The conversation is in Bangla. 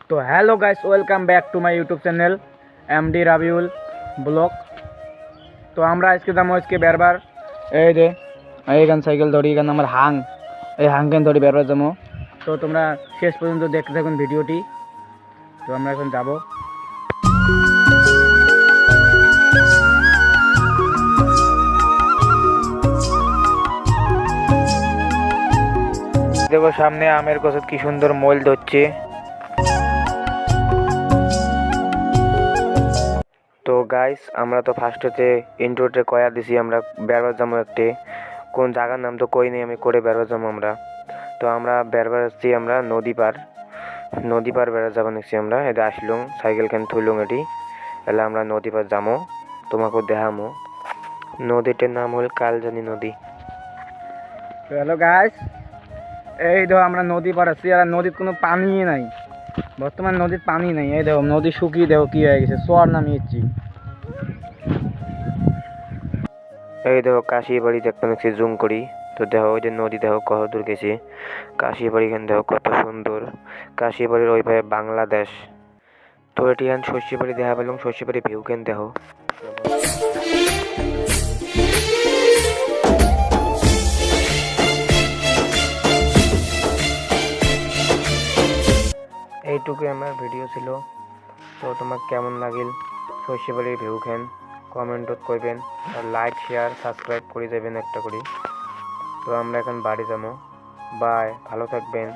তো hello guys, welcome back to my YouTube channel MD Rabiul blog. তো আমরা আজকে যাবো বেরবার এই যে এইখান সাইকেল ধরি, এখানে আমার এই হাংখান ধরি বেরবার যাবো। তো তোমরা শেষ পর্যন্ত দেখতে থাকুন ভিডিওটি। তো আমরা এখন যাব। দেখো সামনে আমের গাছত কি সুন্দর মইল ধরছে। তো গাইস, আমরা তো ফার্স্টেতে ইন্ট্রোতে কয়া দিছি আমরা বেরবার যাবো একটি কোন জায়গার নাম তো কই নেই, আমি করে বেরবার যাবো আমরা। তো আমরা বেরবার আসছি, আমরা নদী পার বেড়া যাবো নিচ্ছি আমরা। এটা আসলুম সাইকেল খান থুইলুম এটি, এলে আমরা নদী পার যাবো, তোমাকে দেখামো। নদীটার নাম হল কালজানি নদী। তো হ্যালো গাইস, এই দেখো আমরা নদী পার আসছি, আর নদীর কোনো পানি নাই, বর্তমান নদীর পানি নাই। এই দেখো নদী শুকিয়ে দেখো কি হয়ে গেছে, চর নামিয়েছি। এই দেখো কাশি বাড়ি দেখতে নিচ্ছি জুম করি। তো দেখো ওই যে নদী দেখো কত দূর গেছে, কাশি বাড়ি খান দেখো কত সুন্দর। কাশি বাড়ির ওই ভাবে বাংলাদেশ। তো এটি এখন শস্য বাড়ি দেখা পেলাম, শস্য বাড়ি ভিউ কেন দেখো। এইটুকুই আমার ভিডিও ছিল। তো তোমার কেমন লাগিল শস্য বাড়ির ভিউ খান কমেন্টত করবেন, আর লাইক শেয়ার সাবস্ক্রাইব করে যাবেন একটা করে। তো আমরা এখন বাড়ি যাবো। বাই, ভালো থাকবেন।